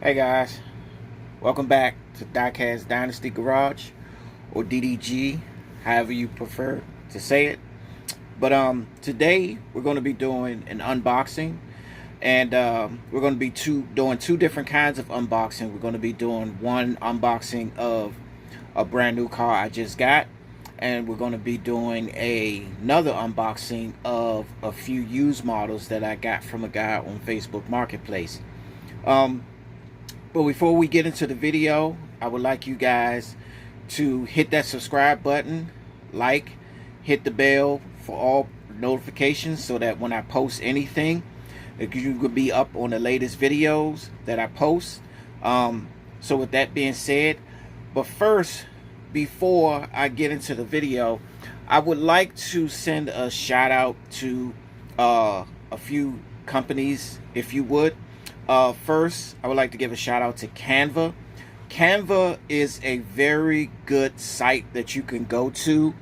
Hey guys, welcome back to Diecast Dynasty Garage, or DDG, however you prefer to say it. But today we're going to be doing an unboxing, and we're going to be doing two different kinds of unboxing. We're going to be doing one unboxing of a brand new car I just got, and we're going to be doing another unboxing of a few used models that I got from a guy on Facebook Marketplace. But before we get into the video, I would like you guys to hit that subscribe button, hit the bell for all notifications so that when I post anything, you could be up on the latest videos that I post. So with that being said, but first, before I get into the video, I would like to send a shout out to a few companies, if you would. First, I would like to give a shout out to Canva. Canva is a very good site that you can go to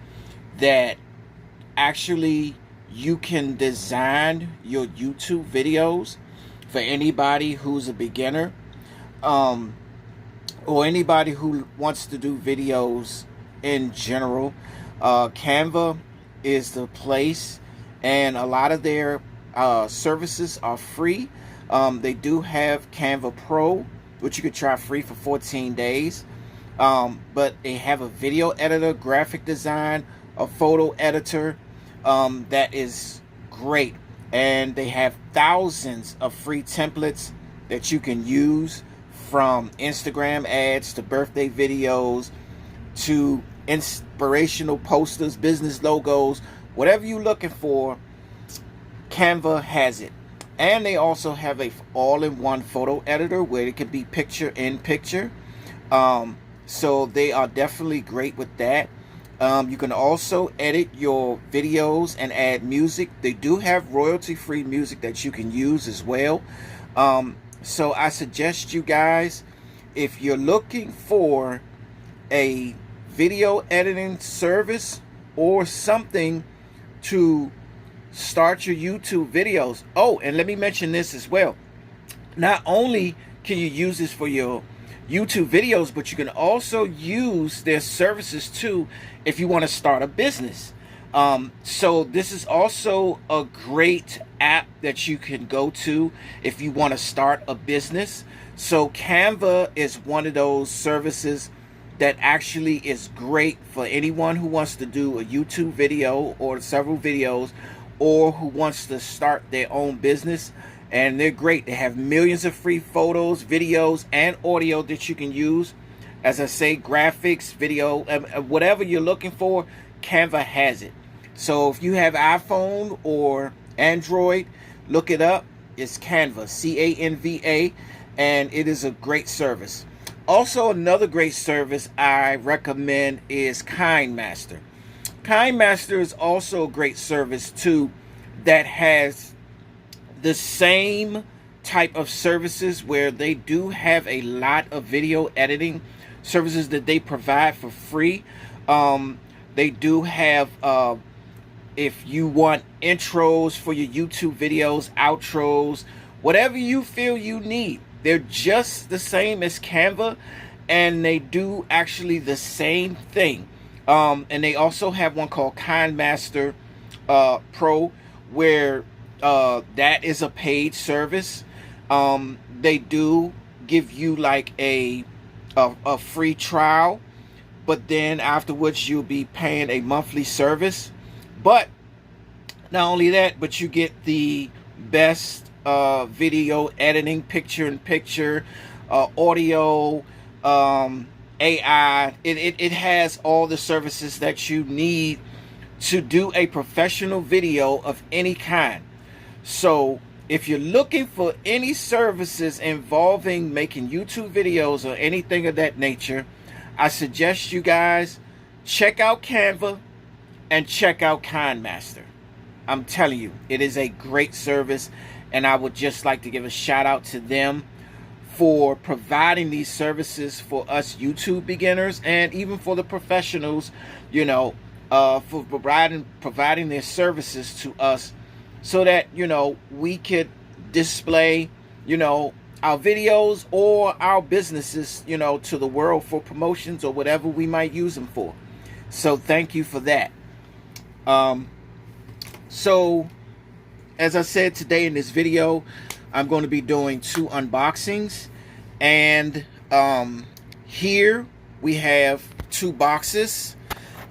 that actually you can design your YouTube videos for anybody who's a beginner, or anybody who wants to do videos in general. Canva is the place, and a lot of their services are free. They do have Canva Pro, which you could try free for 14 days. But they have a video editor, graphic design, a photo editor that is great. And they have thousands of free templates that you can use, from Instagram ads to birthday videos to inspirational posters, business logos, whatever you're looking for, Canva has it. And they also have a all-in-one photo editor where it can be picture in picture. So they are definitely great with that. You can also edit your videos and add music. They do have royalty-free music that you can use as well. So I suggest you guys, if you're looking for a video editing service or something to start your YouTube videos. Oh, and let me mention this as well. Not only can you use this for your YouTube videos, but you can also use their services too if you want to start a business. So this is also a great app that you can go to if you want to start a business. So Canva is one of those services that actually is great for anyone who wants to do a YouTube video or several videos, or who wants to start their own business. And they're great. They have millions of free photos, videos, and audio that you can use. As I say, graphics, video, whatever you're looking for, Canva has it. So if you have iPhone or Android, look it up. It's Canva, C-A-N-V-A, and it is a great service. Also, another great service I recommend is KineMaster. KineMaster is also a great service too, that has the same type of services where they do have a lot of video editing services that they provide for free. They do have, if you want intros for your YouTube videos, outros, whatever you feel you need, they're just the same as Canva, and they do actually the same thing. And they also have one called KineMaster Pro, where that is a paid service. They do give you like a free trial, but then afterwards you'll be paying a monthly service. But not only that, but you get the best video editing, picture-in-picture, audio, AI. It has all the services that you need to do a professional video of any kind. So if you're looking for any services involving making YouTube videos or anything of that nature, I suggest you guys check out Canva and check out KineMaster. I'm telling you, it is a great service, and I would just like to give a shout out to them for providing these services for us YouTube beginners, and even for the professionals, you know, for providing their services to us, so that, you know, we could display, you know, our videos or our businesses, you know, to the world for promotions or whatever we might use them for. So thank you for that. So as I said, today in this video, I'm going to be doing 2 unboxings. And here we have 2 boxes,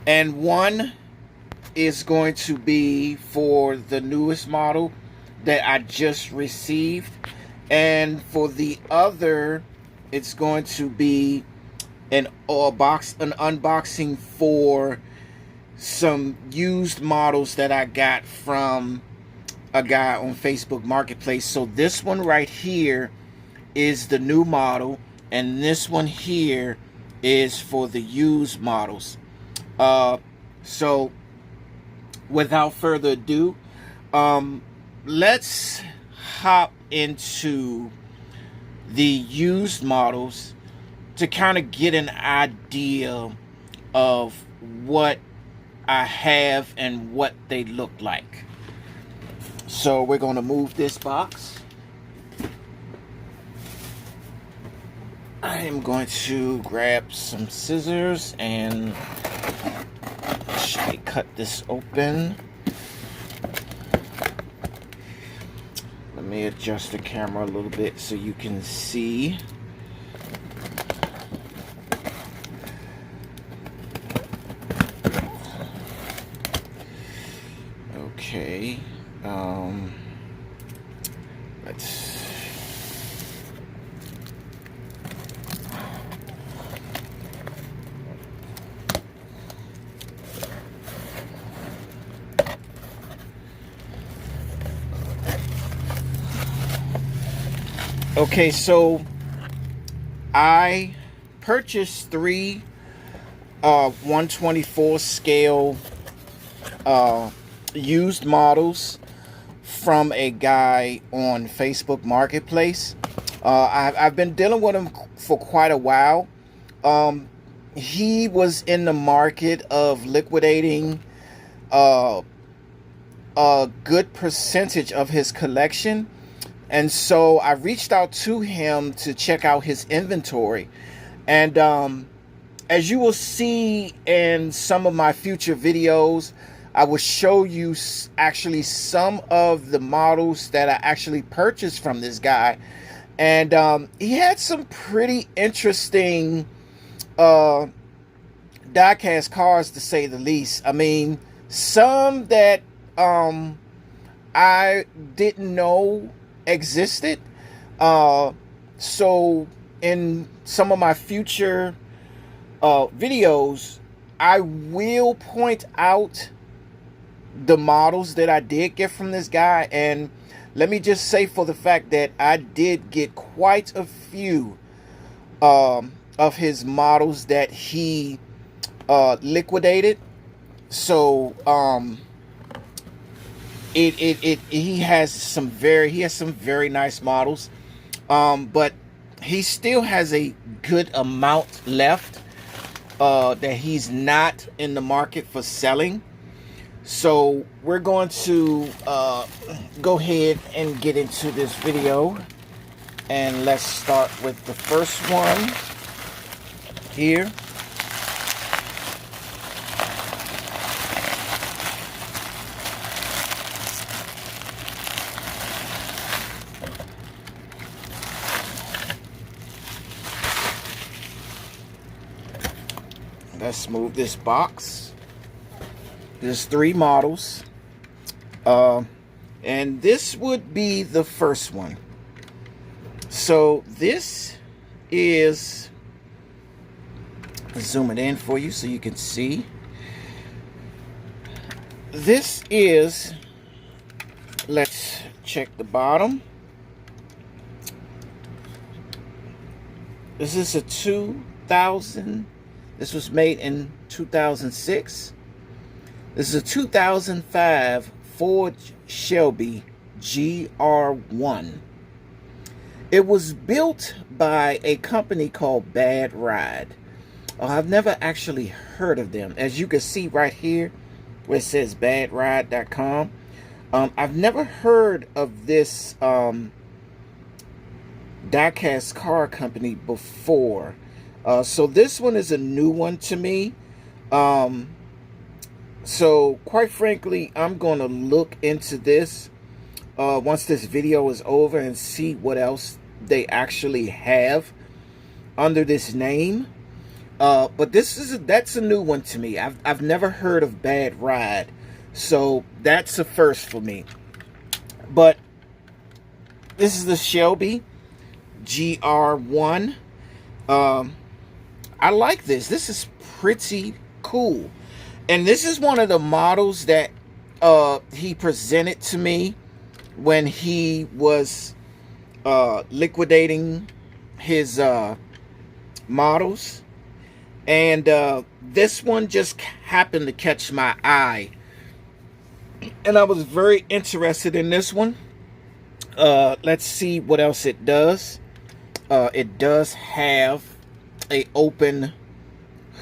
and one is going to be for the newest model that I just received, and for the other it's going to be an unboxing for some used models that I got from a guy on Facebook Marketplace. So this one right here is the new model, and this one here is for the used models. So without further ado, let's hop into the used models to kind of get an idea of what I have and what they look like. So we're going to move this box. I am going to grab some scissors and actually cut this open. Let me adjust the camera a little bit so you can see. Okay. Let's. Okay, so I purchased 3 124 scale used models from a guy on Facebook Marketplace. I've been dealing with him for quite a while. He was in the market of liquidating a good percentage of his collection, and so I reached out to him to check out his inventory. And as you will see in some of my future videos, I will show you actually some of the models that I actually purchased from this guy. And he had some pretty interesting die-cast cars, to say the least. I mean, some that I didn't know existed. So in some of my future videos, I will point out the models that I did get from this guy. And let me just say, for the fact that I did get quite a few of his models that he liquidated. So he has some very nice models, but he still has a good amount left that he's not in the market for selling. So we're going to go ahead and get into this video, and let's start with the first one here. Let's move this box. There's 3 models, and this would be the first one. So this is, zoom it in for you so you can see. This is, let's check the bottom. This is a 2000. This was made in 2006. This is a 2005 Ford Shelby GR1. It was built by a company called Bad Ride. I've never actually heard of them. As you can see right here where it says badride.com. I've never heard of this Diecast Car Company before. So this one is a new one to me. Um, so quite frankly, I'm going to look into this once this video is over and see what else they actually have under this name. But that's a new one to me. I've never heard of Bad Ride, so that's a first for me. But this is the Shelby GR1. I like this. This is pretty cool, and this is one of the models that he presented to me when he was liquidating his models. And this one just happened to catch my eye, and I was very interested in this one. Let's see what else it does. It does have a open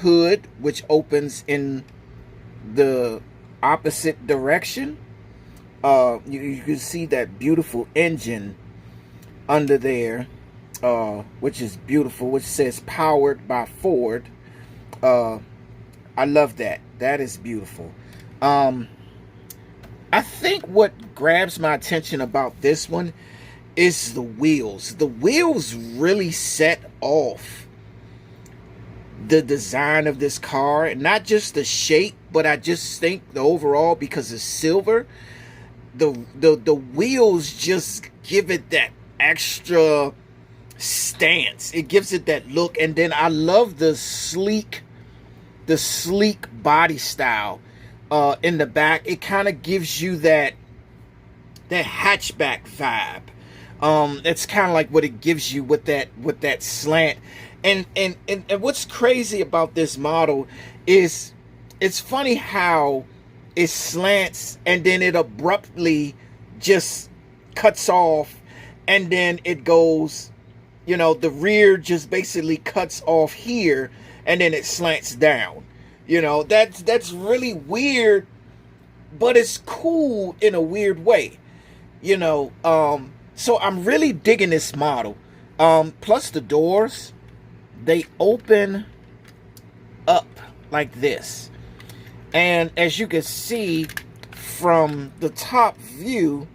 hood, which opens in the opposite direction. You can see that beautiful engine under there, which is beautiful, which says powered by Ford. I love that. That is beautiful. I think what grabs my attention about this one is the wheels. The wheels really set off the design of this car. Not just the shape, but I just think the overall, because it's silver, the wheels just give it that extra stance. It gives it that look. And then I love the sleek body style in the back. It kind of gives you that hatchback vibe. It's kind of like what it gives you with that slant. And what's crazy about this model is it's funny how it slants and then it abruptly just cuts off, and then it goes, you know, the rear just basically cuts off here, and then it slants down. You know, that's really weird, but it's cool in a weird way. You know, so I'm really digging this model. Plus the doors, they open up like this. And as you can see from the top view,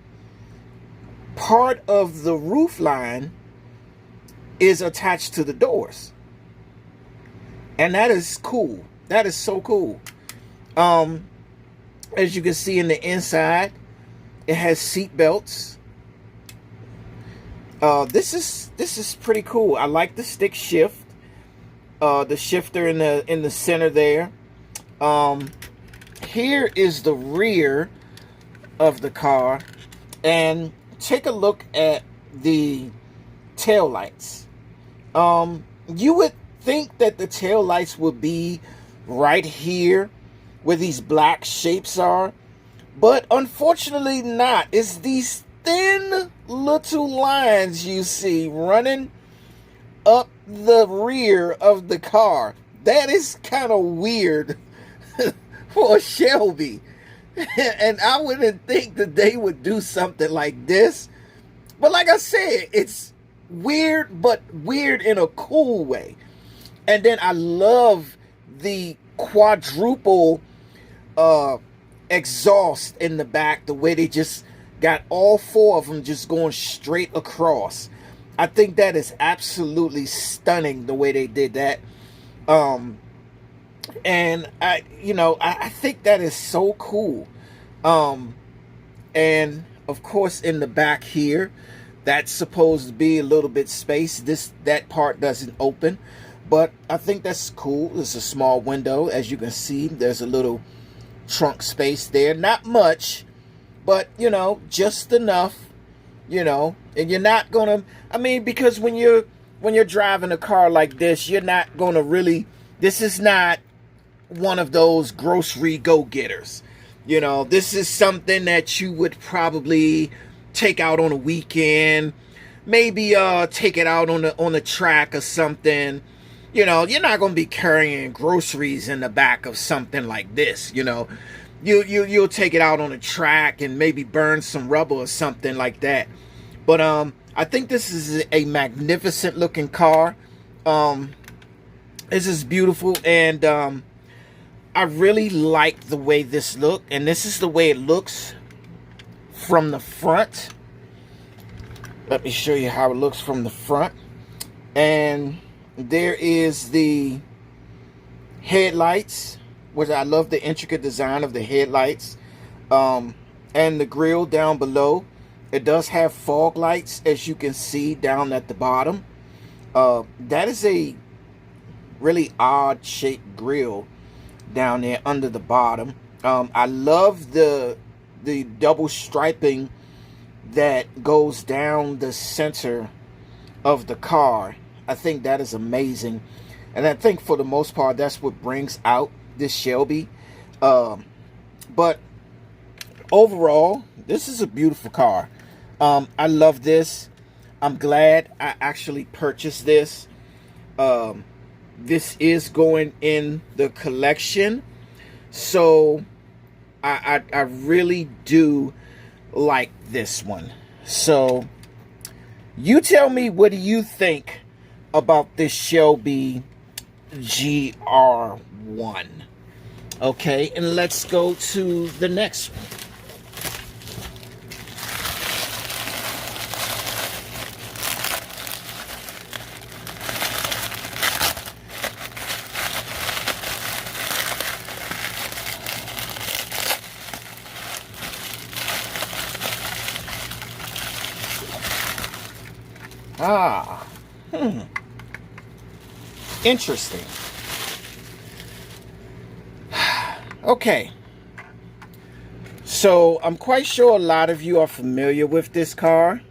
part of the roof line is attached to the doors. And that is cool. That is so cool. As you can see in the inside, it has seat belts. This is pretty cool. I like the stick shift. The shifter in the center there. Here is the rear of the car, and take a look at the tail lights. You would think that the tail lights would be right here where these black shapes are, but unfortunately not. It's these thin little lines you see running up the rear of the car. That is kind of weird for a Shelby. And I wouldn't think that they would do something like this. But like I said, it's weird, but weird in a cool way. And then I love the quadruple exhaust in the back, the way they just got all four of them just going straight across. I think that is absolutely stunning, the way they did that. And I think that is so cool. And of course in the back here, that's supposed to be a little bit space. That part doesn't open, but I think that's cool. It's a small window. As you can see, there's a little trunk space there. Not much, but you know, just enough, you know. And you're not gonna, I mean, because when you're driving a car like this, you're not gonna really, this is not one of those grocery go-getters. You know, this is something that you would probably take out on a weekend, maybe take it out on the track or something. You know, you're not going to be carrying groceries in the back of something like this. You know, you'll take it out on a track and maybe burn some rubber or something like that. But I I think this is a magnificent looking car. This is beautiful, and I really like the way this looks, and this is the way it looks from the front. Let me show you how it looks from the front. And there is the headlights, which I love the intricate design of the headlights, and the grille down below. It does have fog lights, as you can see down at the bottom. That is a really odd shaped grille down there under the bottom. I love the double striping that goes down the center of the car. I think that is amazing, and I think for the most part that's what brings out this Shelby. But overall, this is a beautiful car. I love this. I'm glad I actually purchased this. This is going in the collection, so I really do like this one. So you tell me, what do you think about this Shelby GR1? Okay, and let's go to the next one. Interesting. Okay. So I'm quite sure a lot of you are familiar with this car.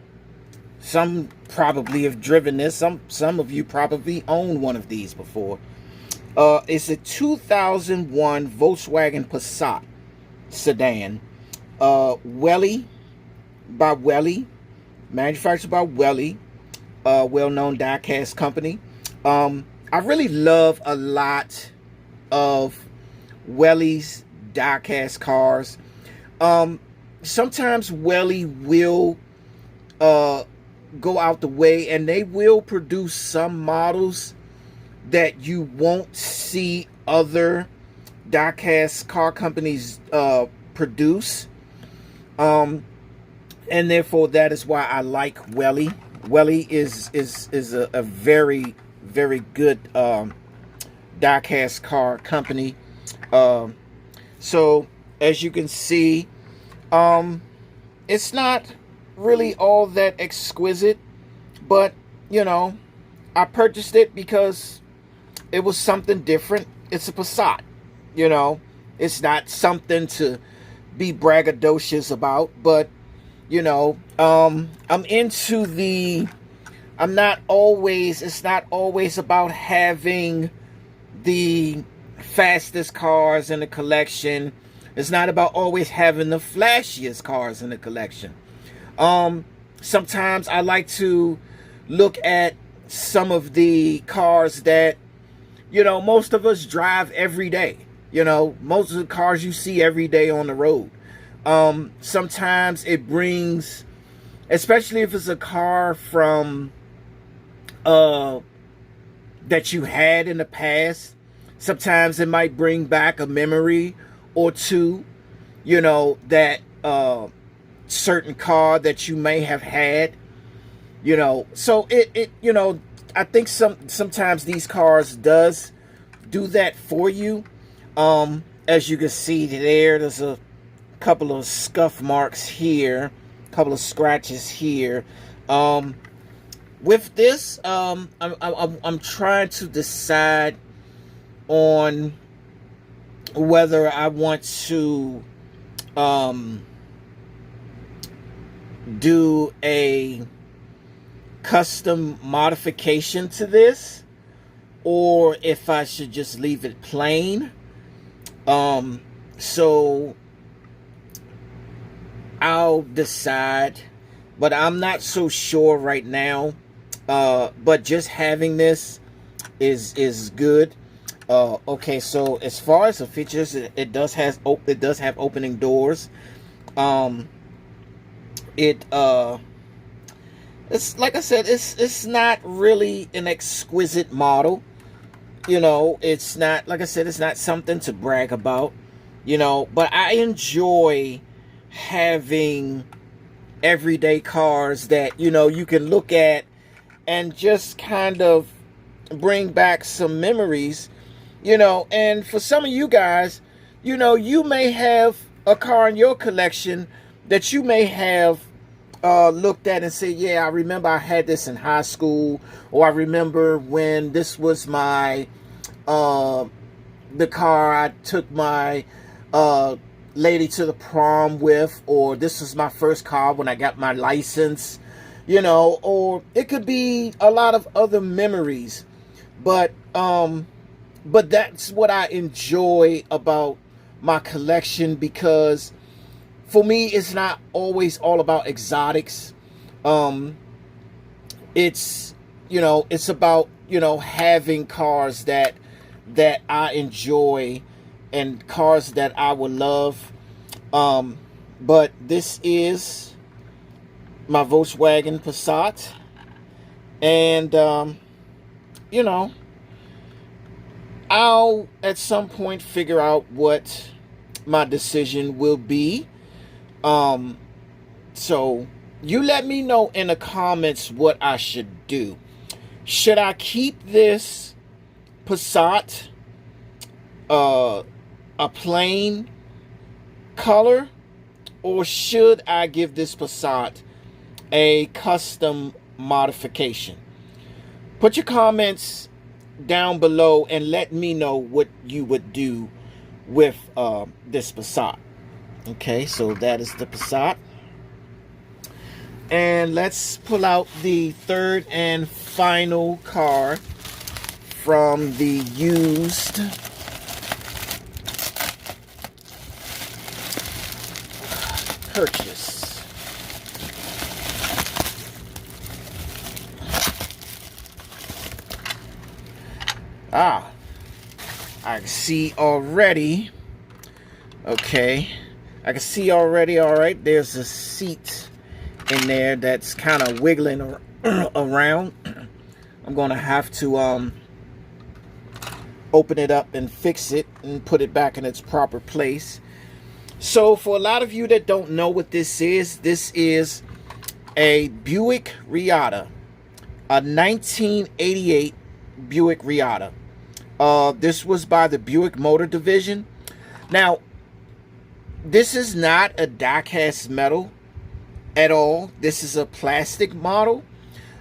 Some probably have driven this. Some of you probably own one of these before. It's a 2001 Volkswagen Passat sedan. Welly by Welly. Manufactured by Welly. Well-known die-cast company. I really love a lot of Welly's die-cast cars. Sometimes Welly will go out the way, and they will produce some models that you won't see other die-cast car companies produce. And therefore, that is why I like Welly. Welly is a very, very good die-cast car company. So as you can see, it's not really all that exquisite, but you know, I purchased it because it was something different. It's a Passat, you know. It's not something to be braggadocious about, but you know, it's not always about having the fastest cars in the collection. It's not about always having the flashiest cars in the collection. Sometimes I like to look at some of the cars that, you know, most of us drive every day. You know, most of the cars you see every day on the road. Sometimes it brings, especially if it's a car from that you had in the past, sometimes it might bring back a memory or two, you know, that certain car that you may have had, you know. So it you know, I think sometimes these cars does do that for you. As you can see there's a couple of scuff marks here, a couple of scratches here. With this, I'm trying to decide on whether I want to do a custom modification to this, or if I should just leave it plain. So I'll decide, but I'm not so sure right now. But just having this is good. Okay, so as far as the features, it does have opening doors. It It's like I said, it's not really an exquisite model. You know, it's not, like I said, it's not something to brag about. You know, but I enjoy having everyday cars that, you know, you can look at and just kind of bring back some memories, you know. And for some of you guys, you know, you may have a car in your collection that you may have looked at and said, yeah, I remember I had this in high school, or I remember when this was my the car I took my lady to the prom with, or this was my first car when I got my license, you know. Or it could be a lot of other memories, but that's what I enjoy about my collection, because for me it's not always all about exotics. It's, you know, it's about, you know, having cars that I enjoy and cars that I would love. But this is my Volkswagen Passat, and you know, I'll at some point figure out what my decision will be. So you let me know in the comments what I should do. Should I keep this Passat a plain color, or should I give this Passat a custom modification? Put your comments down below and let me know what you would do with this Passat. Okay, so that is the Passat. And let's pull out the third and final car from the used purchase. I can see already. Okay, I can see already. All right, there's a seat in there that's kind of wiggling around. I'm gonna have to open it up and fix it and put it back in its proper place. So for a lot of you that don't know what this is a Buick Reatta, a 1988 Buick Reatta. This was by the Buick Motor Division. Now, this is not a die-cast metal at all. This is a plastic model,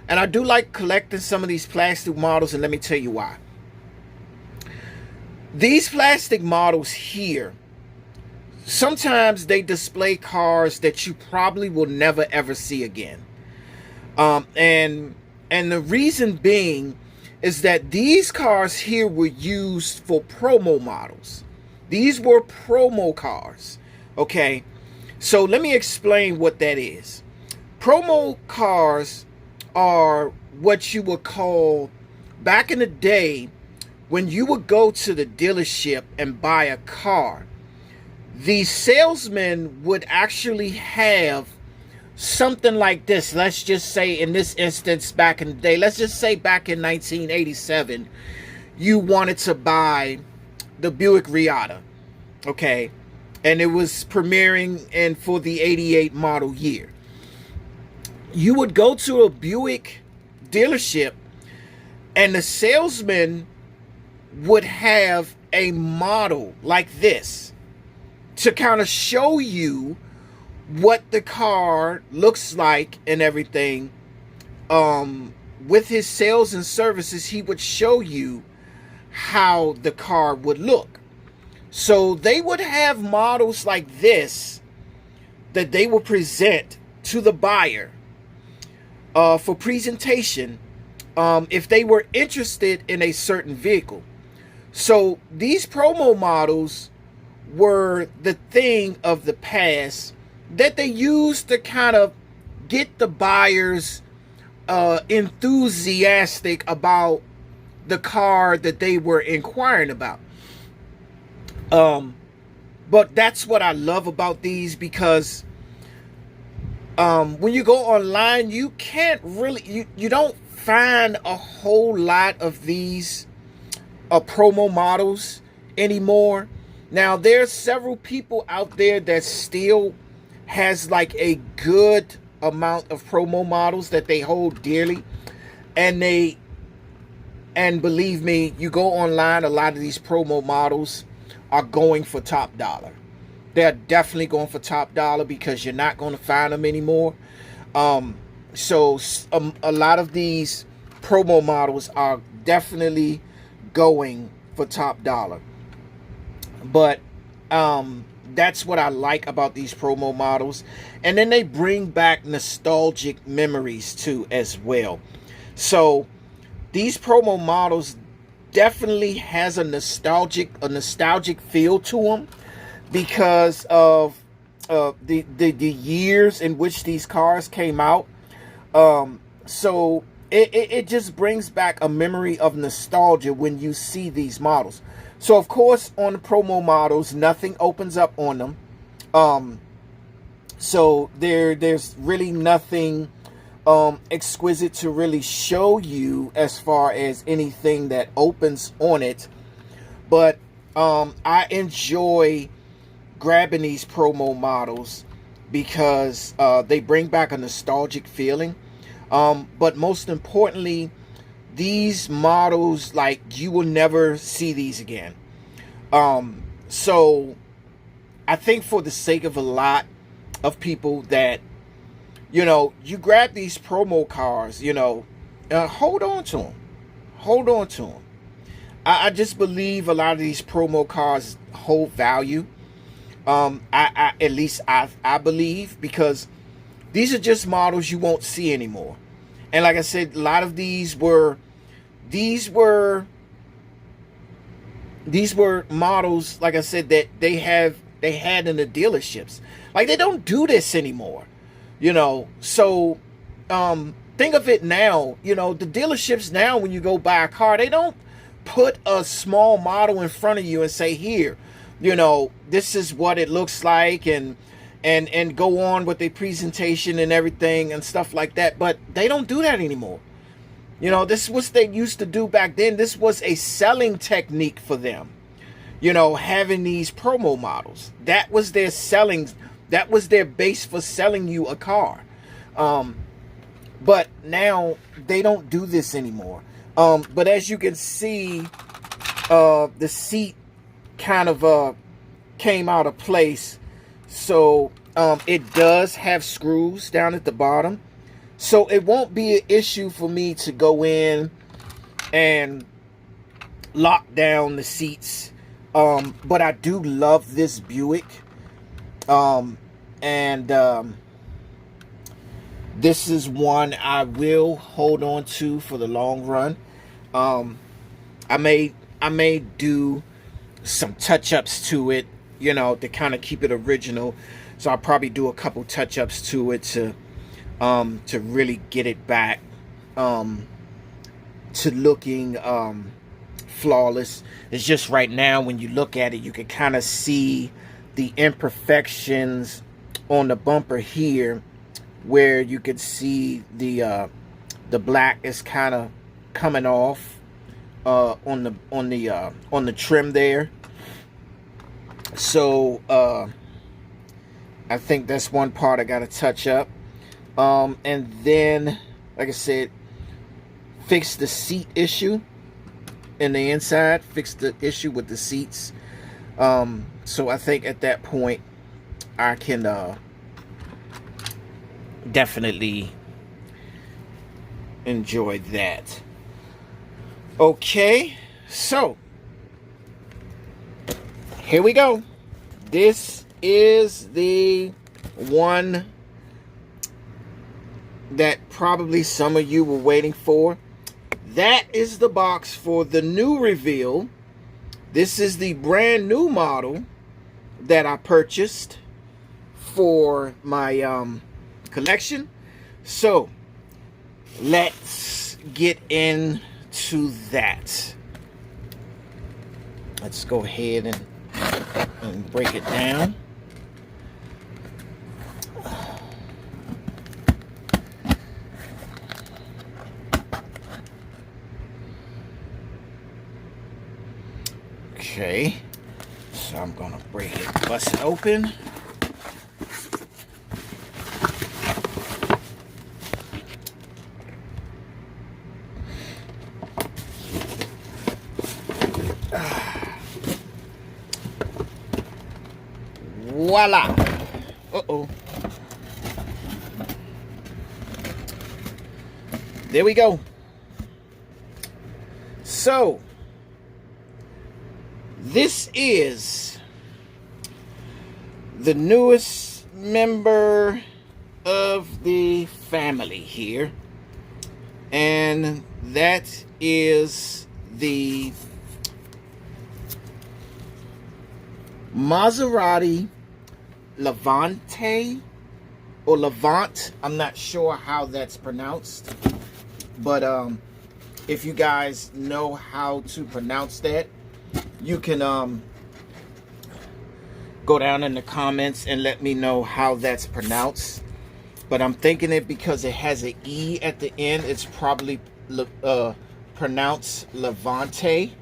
and I do like collecting some of these plastic models, and let me tell you why. These plastic models here, sometimes they display cars that you probably will never ever see again. And the reason being is that these cars here were used for promo models. These were promo cars. Okay, so let me explain what that is. Promo cars are what you would call, back in the day, when you would go to the dealership and buy a car, the salesman would actually have something like this. Let's just say in this instance, back in the day, let's just say back in 1987, you wanted to buy the Buick Reatta, okay, and it was premiering and for the 88 model year. You would go to a Buick dealership and the salesman would have a model like this to kind of show you what the car looks like and everything. With his sales and services, he would show you how the car would look. So they would have models like this that they will present to the buyer for presentation if they were interested in a certain vehicle. So these promo models were the thing of the past that they used to kind of get the buyers enthusiastic about the car that they were inquiring about. But that's what I love about these, because when you go online, you can't really, you don't find a whole lot of these promo models anymore. Now, there's several people out there that still has like a good amount of promo models that they hold dearly, and believe me, you go online, a lot of these promo models are going for top dollar. They're definitely going for top dollar because you're not going to find them anymore. So a lot of these promo models are definitely going for top dollar. But that's what I like about these promo models. And then they bring back nostalgic memories too as well. So these promo models definitely has a nostalgic feel to them because of the years in which these cars came out. So it just brings back a memory of nostalgia when you see these models. So of course on the promo models, nothing opens up on them. So there's really nothing exquisite to really show you as far as anything that opens on it. But I enjoy grabbing these promo models because they bring back a nostalgic feeling. But most importantly, these models, like, you will never see these again. So I think for the sake of a lot of people that, you know, you grab these promo cars, you know, hold on to them. Hold on to them. I just believe a lot of these promo cars hold value. At least I believe, because these are just models you won't see anymore. And like I said, a lot of these were models, like I said, that they had in the dealerships. Like, they don't do this anymore, you know. So think of it now, you know, the dealerships now, when you go buy a car, they don't put a small model in front of you and say, here, you know, this is what it looks like, and go on with the presentation and everything and stuff like that. But they don't do that anymore. You know, this is what they used to do back then. This was a selling technique for them, you know, having these promo models. That was their selling, that was their base for selling you a car. But now they don't do this anymore. But as you can see, the seat kind of came out of place. So it does have screws down at the bottom. So it won't be an issue for me to go in and lock down the seats. But I do love this Buick. This is one I will hold on to for the long run. I may do some touch-ups to it, you know, to kind of keep it original. So I'll probably do a couple touch-ups to it to really get it back to looking flawless. It's just right now, when you look at it, you can kind of see the imperfections on the bumper here, where you can see the black is kind of coming off on the trim there. So I think that's one part I got to touch up. And then, like I said, fix the seat issue in the inside, fix the issue with the seats. So I think at that point I can definitely enjoy that. Okay, so here we go. This is the one that probably some of you were waiting for. That is the box for the new reveal. This is the brand new model that I purchased for my collection. So let's get into that. Let's go ahead and break it down. So I'm gonna break it, bust it open. Voila. Uh-oh. There we go. So, this is the newest member of the family here. And that is the Maserati Levante or Levant. I'm not sure how that's pronounced, but if you guys know how to pronounce that, you can go down in the comments and let me know how that's pronounced. But I'm thinking it because it has an E at the end, it's probably pronounced Levante.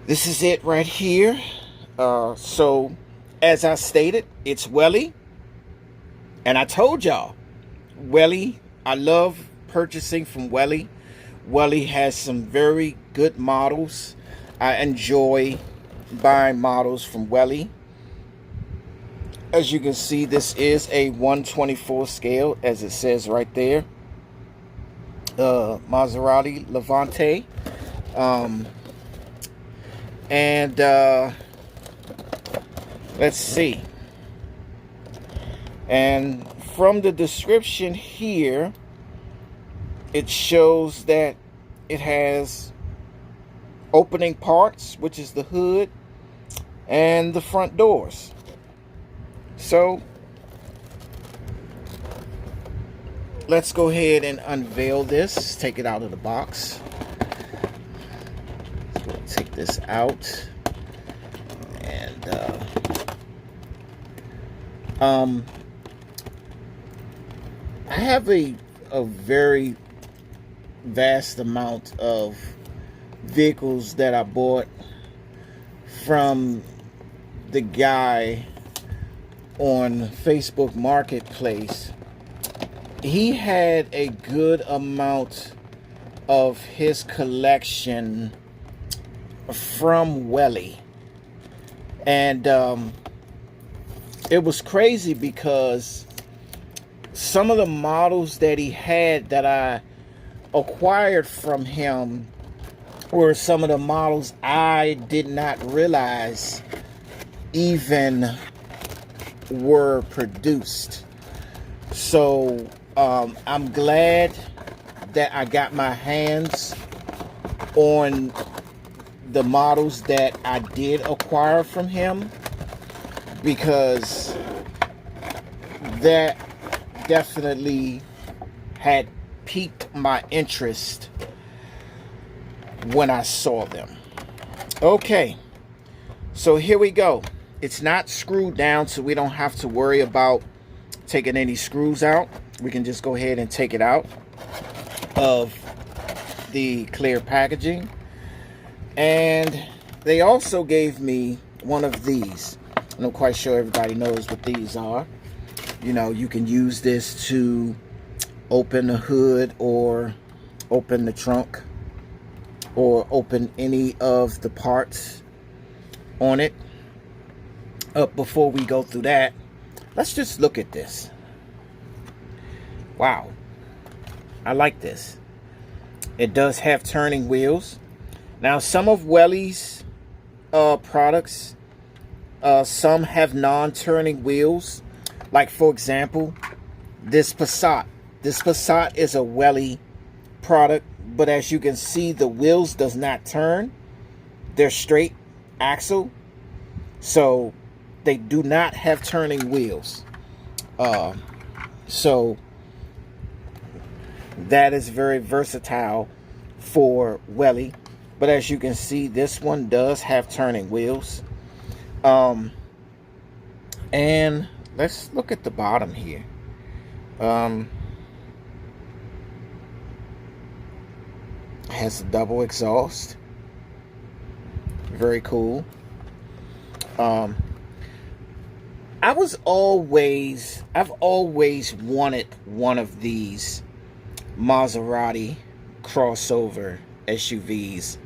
This is it right here. So as I stated, it's Welly. And I told y'all, Welly, I love purchasing from Welly. Welly has some very good models. I enjoy buying models from Welly. As you can see, this is a 1/24 scale, as it says right there. Maserati Levante. Let's see. And from the description here, it shows that it has opening parts, which is the hood and the front doors. So let's go ahead and unveil this. Take it out of the box. So we'll take this out. And I have a very vast amount of vehicles that I bought from the guy on Facebook Marketplace. He had a good amount of his collection from Welly. And it was crazy because some of the models that he had that I acquired from him were some of the models I did not realize even were produced. So I'm glad that I got my hands on the models that I did acquire from him, because that definitely had piqued my interest when I saw them. Okay, so here we go. It's not screwed down, so we don't have to worry about taking any screws out. We can just go ahead and take it out of the clear packaging. And they also gave me one of these. I'm not quite sure everybody knows what these are. You know, you can use this to open the hood or open the trunk or open any of the parts on it. Before we go through that, let's just look at this. Wow, I like this. It does have turning wheels. Now, some of Welly's products, some have non-turning wheels. Like, for example, this Passat. This Passat is a Welly product, but as you can see, the wheels does not turn. They're straight axle, so they do not have turning wheels. So that is very versatile for Welly. But as you can see, this one does have turning wheels. And let's look at the bottom here. Has a double exhaust. Very cool. I've always wanted one of these Maserati crossover SUVs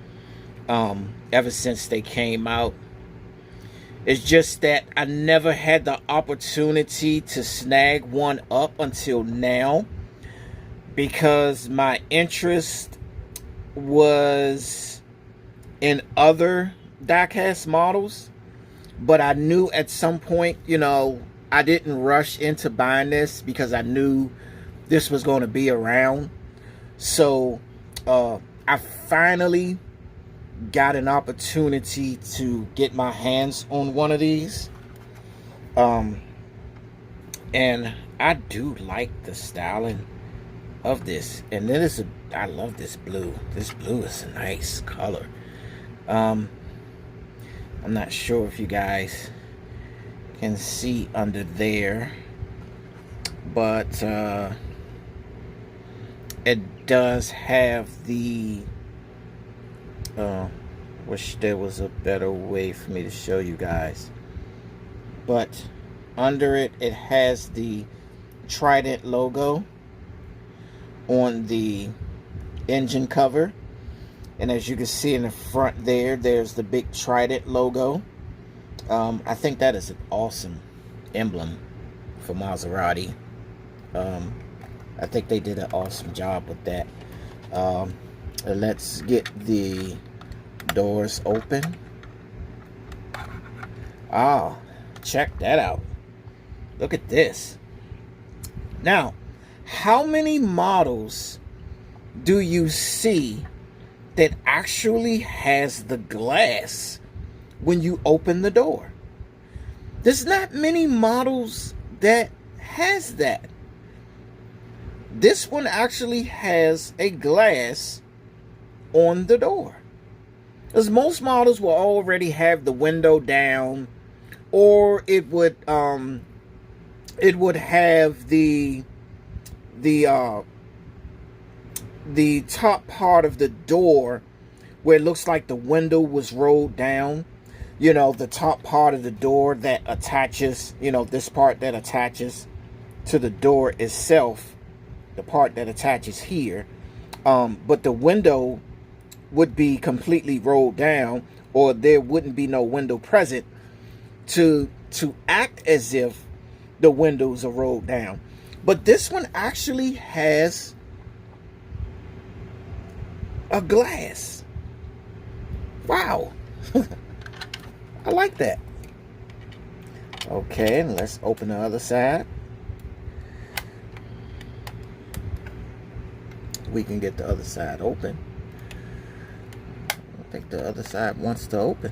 ever since they came out. It's just that I never had the opportunity to snag one up until now, because my interest was in other diecast models. But I knew at some point, I didn't rush into buying this because I knew this was going to be around. So I finally got an opportunity to get my hands on one of these. And I do like the styling of this. And then I love this blue. This blue is a nice color. I'm not sure if you guys can see under there, but it does have the wish there was a better way for me to show you guys, but under it has the Trident logo on the engine cover. And as you can see in the front there's the big Trident logo. I think that is an awesome emblem for Maserati. I think they did an awesome job with that. Let's get the doors open. Ah, check that out. Look at this. Now, how many models do you see that actually has the glass when you open the door? There's not many models that has that. This one actually has a glass on the door, because most models will already have the window down, or it would have the top part of the door where it looks like the window was rolled down. The top part of the door that attaches, this part that attaches to the door itself, the part that attaches here. But the window would be completely rolled down, or there wouldn't be no window present to act as if the windows are rolled down. But this one actually has a glass. Wow. I like that. Okay, and let's open the other side. We can get the other side open. I think the other side wants to open.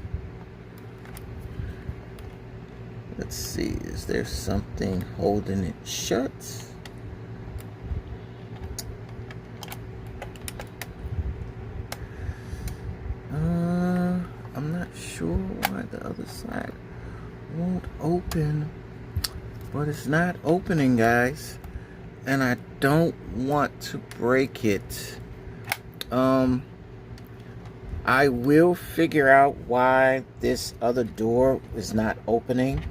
Let's see, is there something holding it shut? I'm not sure why the other side won't open, but it's not opening, guys, and I don't want to break it. I will figure out why this other door is not opening,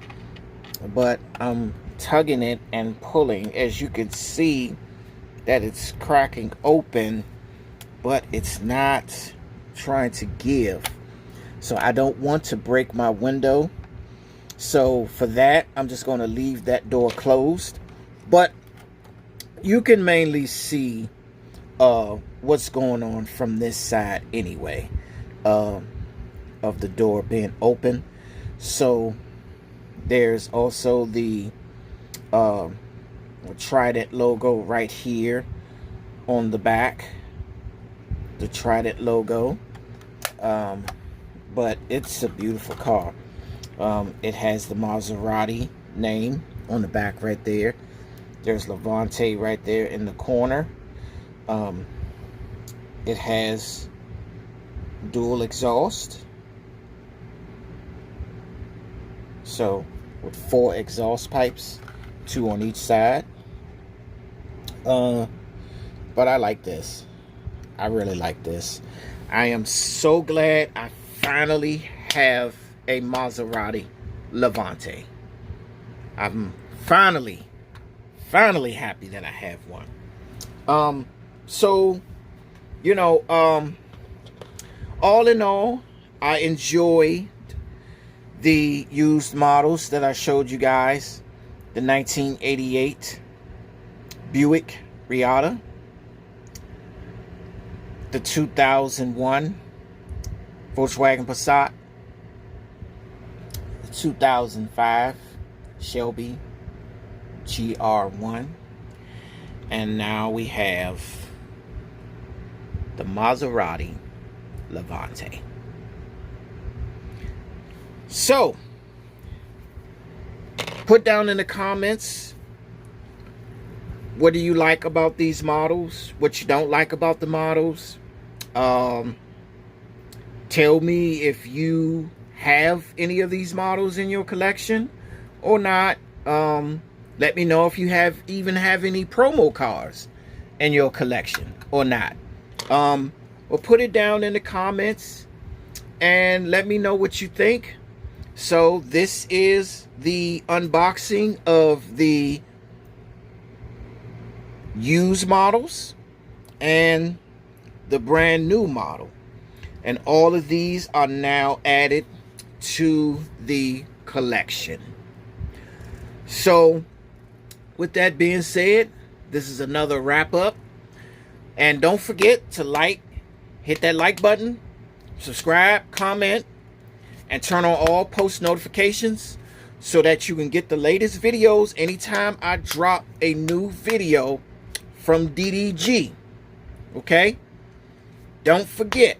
but I'm tugging it and pulling. As you can see that it's cracking open, but it's not trying to give. So I don't want to break my window. So for that, I'm just going to leave that door closed. But you can mainly see what's going on from this side anyway, of the door being open. So there's also the Trident logo right here on the back. The Trident logo. But it's a beautiful car. It has the Maserati name on the back right there. There's Levante right there in the corner. It has dual exhaust. So with 4 exhaust pipes, 2 on each side. But I like this. I really like this. I am so glad I finally have a Maserati Levante. I'm finally happy that I have one. So, you know, all in all, I enjoyed the used models that I showed you guys. The 1988 Buick Reatta, the 2001 Volkswagen Passat, the 2005 Shelby GR1, and now we have the Maserati Levante. So, put down in the comments, what do you like about these models? What you don't like about the models? Tell me if you have any of these models in your collection or not. Let me know if you even have any promo cars in your collection or not. Or put it down in the comments and let me know what you think. So this is the unboxing of the used models and the brand new model, and all of these are now added to the collection. So with that being said, this is another wrap up, and don't forget to hit that like button, subscribe, comment, and turn on all post notifications so that you can get the latest videos anytime I drop a new video from DDG. Okay? Don't forget,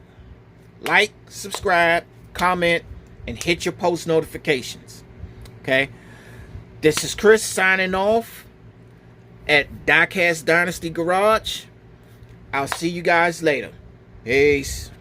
like, subscribe, comment, and hit your post notifications. Okay? This is Chris signing off at Diecast Dynasty Garage. I'll see you guys later. Peace.